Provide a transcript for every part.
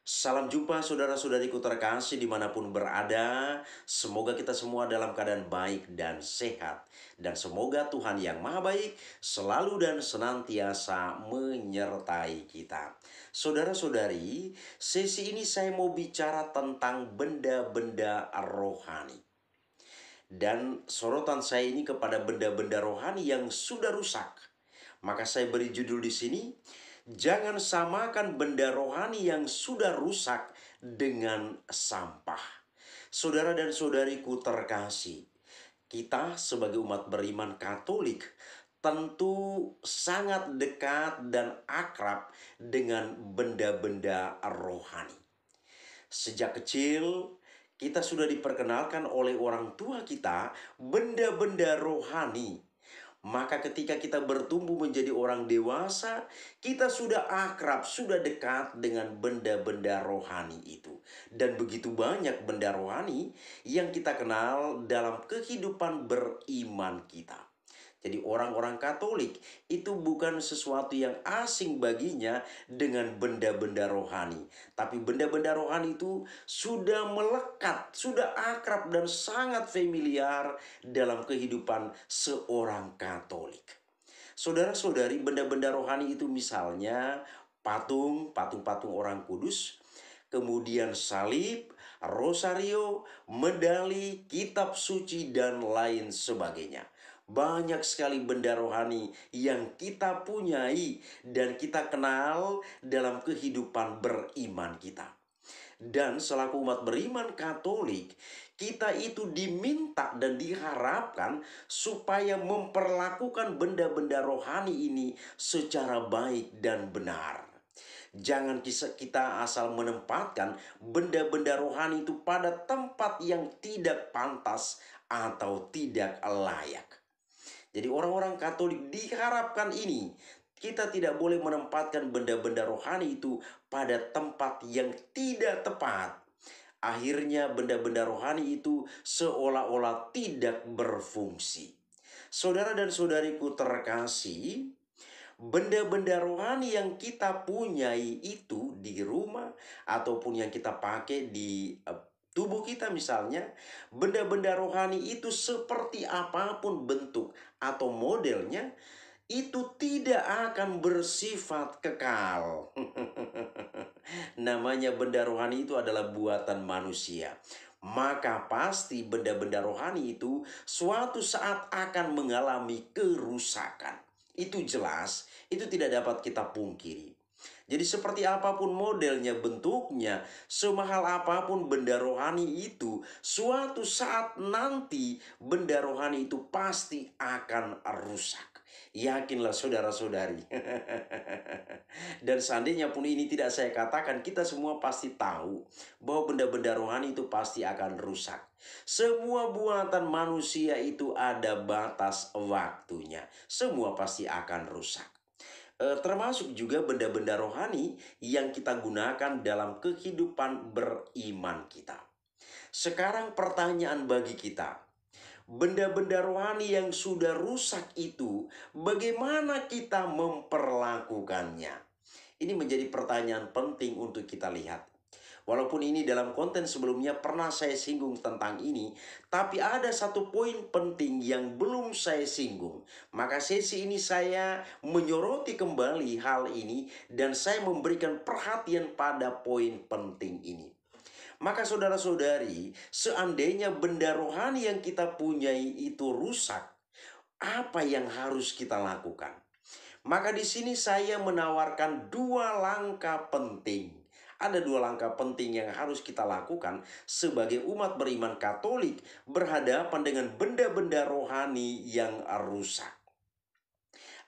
Salam jumpa saudara-saudariku terkasih dimanapun berada. Semoga kita semua dalam keadaan baik dan sehat. Dan semoga Tuhan yang maha baik selalu dan senantiasa menyertai kita. Saudara-saudari, sesi ini saya mau bicara tentang benda-benda rohani. Dan sorotan saya ini kepada benda-benda rohani yang sudah rusak. Maka saya beri judul di sini, jangan samakan benda rohani yang sudah rusak dengan sampah. Saudara dan saudariku terkasih, kita sebagai umat beriman Katolik tentu sangat dekat dan akrab dengan benda-benda rohani. Sejak kecil, kita sudah diperkenalkan oleh orang tua kita benda-benda rohani. Maka ketika kita bertumbuh menjadi orang dewasa, kita sudah akrab, sudah dekat dengan benda-benda rohani itu. Dan begitu banyak benda rohani yang kita kenal dalam kehidupan beriman kita. Jadi orang-orang Katolik itu bukan sesuatu yang asing baginya dengan benda-benda rohani. Tapi benda-benda rohani itu sudah melekat, sudah akrab dan sangat familiar dalam kehidupan seorang Katolik. Saudara-saudari, benda-benda rohani itu misalnya patung-patung orang kudus, kemudian salib, rosario, medali, kitab suci, dan lain sebagainya. Banyak sekali benda rohani yang kita punyai dan kita kenal dalam kehidupan beriman kita. Dan selaku umat beriman Katolik, kita itu diminta dan diharapkan supaya memperlakukan benda-benda rohani ini secara baik dan benar. Jangan kita asal menempatkan benda-benda rohani itu pada tempat yang tidak pantas atau tidak layak. Jadi orang-orang Katolik diharapkan ini. Kita tidak boleh menempatkan benda-benda rohani itu pada tempat yang tidak tepat. Akhirnya benda-benda rohani itu seolah-olah tidak berfungsi. Saudara dan saudariku terkasih, benda-benda rohani yang kita punyai itu di rumah ataupun yang kita pakai di tubuh kita misalnya, benda-benda rohani itu seperti apapun bentuk atau modelnya, itu tidak akan bersifat kekal. Namanya benda rohani itu adalah buatan manusia. Maka pasti benda-benda rohani itu suatu saat akan mengalami kerusakan. Itu jelas, itu tidak dapat kita pungkiri. Jadi seperti apapun modelnya, bentuknya, semahal apapun benda rohani itu, suatu saat nanti benda rohani itu pasti akan rusak. Yakinlah saudara-saudari. Dan seandainya pun ini tidak saya katakan, kita semua pasti tahu bahwa benda-benda rohani itu pasti akan rusak. Semua buatan manusia itu ada batas waktunya. Semua pasti akan rusak. Termasuk juga benda-benda rohani yang kita gunakan dalam kehidupan beriman kita. Sekarang pertanyaan bagi kita, benda-benda rohani yang sudah rusak itu, bagaimana kita memperlakukannya? Ini menjadi pertanyaan penting untuk kita lihat. Walaupun ini dalam konten sebelumnya pernah saya singgung tentang ini, tapi ada satu poin penting yang belum saya singgung. Maka sesi ini saya menyoroti kembali hal ini dan saya memberikan perhatian pada poin penting ini. Maka saudara-saudari, seandainya benda rohani yang kita punyai itu rusak, apa yang harus kita lakukan? Maka di sini saya menawarkan dua langkah penting. Ada dua langkah penting yang harus kita lakukan sebagai umat beriman Katolik berhadapan dengan benda-benda rohani yang rusak.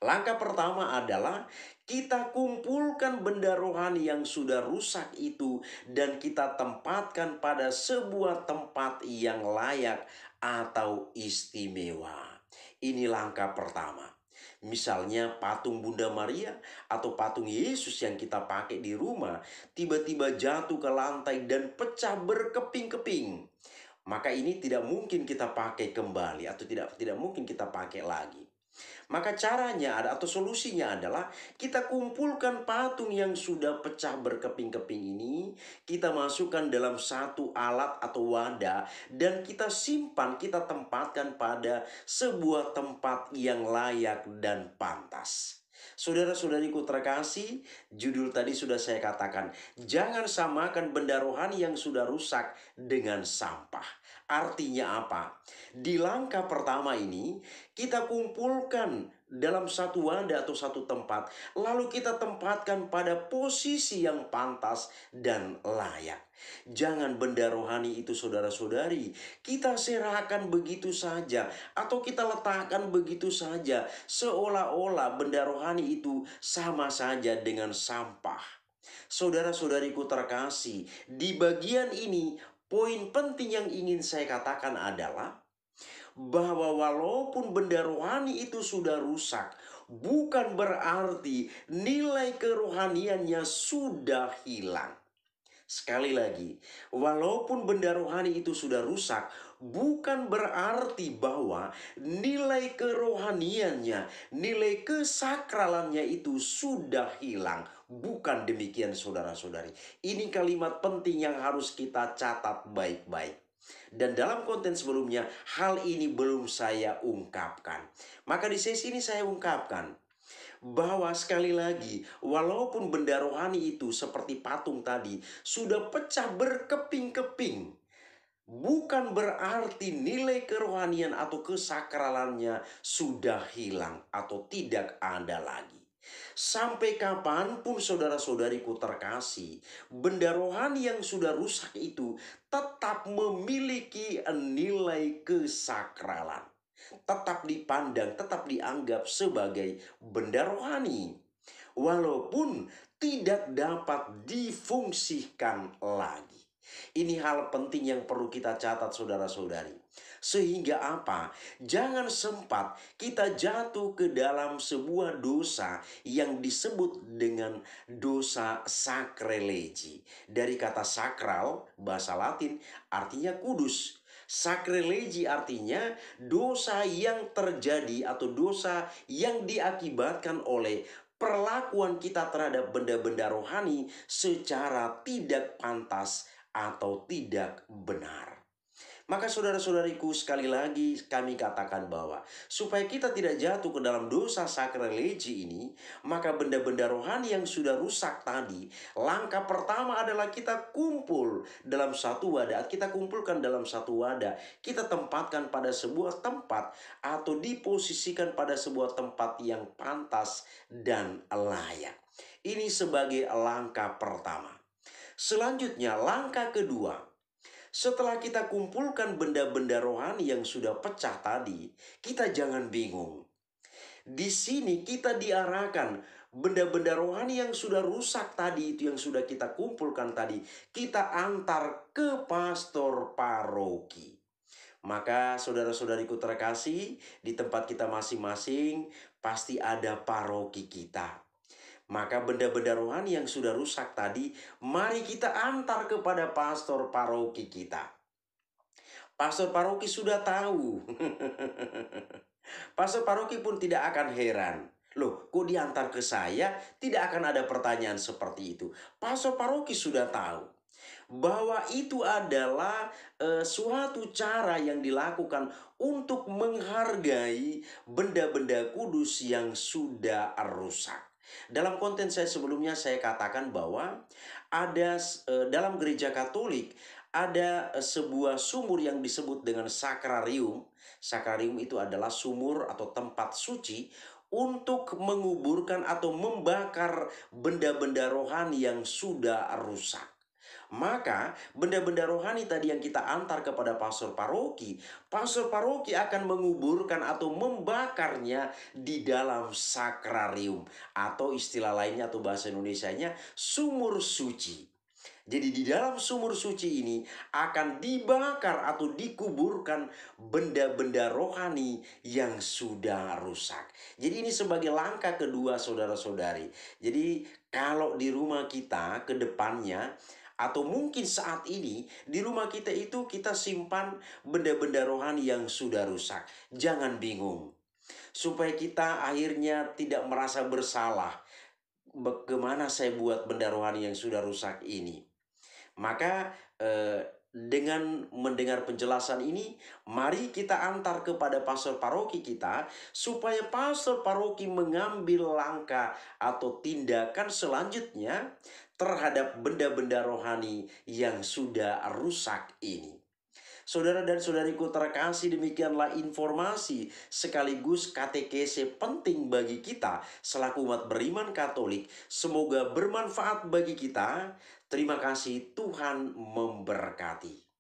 Langkah pertama adalah kita kumpulkan benda rohani yang sudah rusak itu dan kita tempatkan pada sebuah tempat yang layak atau istimewa. Ini langkah pertama. Misalnya patung Bunda Maria atau patung Yesus yang kita pakai di rumah tiba-tiba jatuh ke lantai dan pecah berkeping-keping. Maka ini tidak mungkin kita pakai kembali atau tidak mungkin kita pakai lagi. Maka caranya ada atau solusinya adalah kita kumpulkan patung yang sudah pecah berkeping-keping ini, kita masukkan dalam satu alat atau wadah dan kita simpan, kita tempatkan pada sebuah tempat yang layak dan pantas. Saudara-saudariku terkasih, judul tadi sudah saya katakan, jangan samakan benda rohani yang sudah rusak dengan sampah. Artinya apa? Di langkah pertama ini, kita kumpulkan dalam satu wadah atau satu tempat, lalu kita tempatkan pada posisi yang pantas dan layak. Jangan benda rohani itu, saudara-saudari, kita serahkan begitu saja atau kita letakkan begitu saja, seolah-olah benda rohani itu sama saja dengan sampah. Saudara-saudariku terkasih, di bagian ini poin penting yang ingin saya katakan adalah bahwa walaupun benda rohani itu sudah rusak, bukan berarti nilai kerohaniannya sudah hilang. Sekali lagi, walaupun benda rohani itu sudah rusak, bukan berarti bahwa nilai kerohaniannya, nilai kesakralannya itu sudah hilang. Bukan demikian, saudara-saudari. Ini kalimat penting yang harus kita catat baik-baik. Dan dalam konten sebelumnya, hal ini belum saya ungkapkan. Maka di sesi ini saya ungkapkan bahwa sekali lagi, walaupun benda rohani itu seperti patung tadi sudah pecah berkeping-keping, bukan berarti nilai kerohanian atau kesakralannya sudah hilang atau tidak ada lagi. Sampai kapanpun saudara-saudariku terkasih, benda rohani yang sudah rusak itu tetap memiliki nilai kesakralan. Tetap dipandang, tetap dianggap sebagai benda rohani. Walaupun tidak dapat difungsikan lagi. Ini hal penting yang perlu kita catat, saudara-saudari. Sehingga apa? Jangan sempat kita jatuh ke dalam sebuah dosa yang disebut dengan dosa sakrelegi. Dari kata sakral, bahasa Latin, artinya kudus. Sakrelegi artinya dosa yang terjadi atau dosa yang diakibatkan oleh perlakuan kita terhadap benda-benda rohani secara tidak pantas atau tidak benar. Maka saudara-saudariku, sekali lagi kami katakan bahwa supaya kita tidak jatuh ke dalam dosa sakrelegi ini, maka benda-benda rohani yang sudah rusak tadi, langkah pertama adalah kita kumpul dalam satu wadah. Kita kumpulkan dalam satu wadah, kita tempatkan pada sebuah tempat atau diposisikan pada sebuah tempat yang pantas dan layak. Ini sebagai langkah pertama. Selanjutnya, langkah kedua, setelah kita kumpulkan benda-benda rohani yang sudah pecah tadi, kita jangan bingung. Di sini kita diarahkan benda-benda rohani yang sudah rusak tadi itu, yang sudah kita kumpulkan tadi, kita antar ke pastor paroki. Maka saudara-saudariku terkasih, di tempat kita masing-masing pasti ada paroki kita. Maka benda-benda rohani yang sudah rusak tadi, mari kita antar kepada pastor paroki kita. Pastor paroki sudah tahu. Pastor paroki pun tidak akan heran. Loh, kok diantar ke saya? Tidak akan ada pertanyaan seperti itu. Pastor paroki sudah tahu bahwa itu adalah suatu cara yang dilakukan untuk menghargai benda-benda kudus yang sudah rusak. Dalam konten saya sebelumnya saya katakan bahwa ada dalam gereja Katolik ada sebuah sumur yang disebut dengan sakrarium. Sakrarium itu adalah sumur atau tempat suci untuk menguburkan atau membakar benda-benda rohani yang sudah rusak. Maka benda-benda rohani tadi yang kita antar kepada pastor paroki akan menguburkan atau membakarnya di dalam sakrarium, atau istilah lainnya atau bahasa Indonesianya sumur suci. Jadi di dalam sumur suci ini akan dibakar atau dikuburkan benda-benda rohani yang sudah rusak. Jadi ini sebagai langkah kedua, saudara-saudari. Jadi kalau di rumah kita ke depannya, atau mungkin saat ini di rumah kita itu kita simpan benda-benda rohani yang sudah rusak. Jangan bingung. supaya kita akhirnya tidak merasa bersalah. Bagaimana saya buat benda rohani yang sudah rusak ini? Maka dengan mendengar penjelasan ini, mari kita antar kepada pastor paroki kita supaya pastor paroki mengambil langkah atau tindakan selanjutnya terhadap benda-benda rohani yang sudah rusak ini. Saudara dan saudariku terkasih, demikianlah informasi sekaligus katekese penting bagi kita selaku umat beriman Katolik. Semoga bermanfaat bagi kita. Terima kasih, Tuhan memberkati.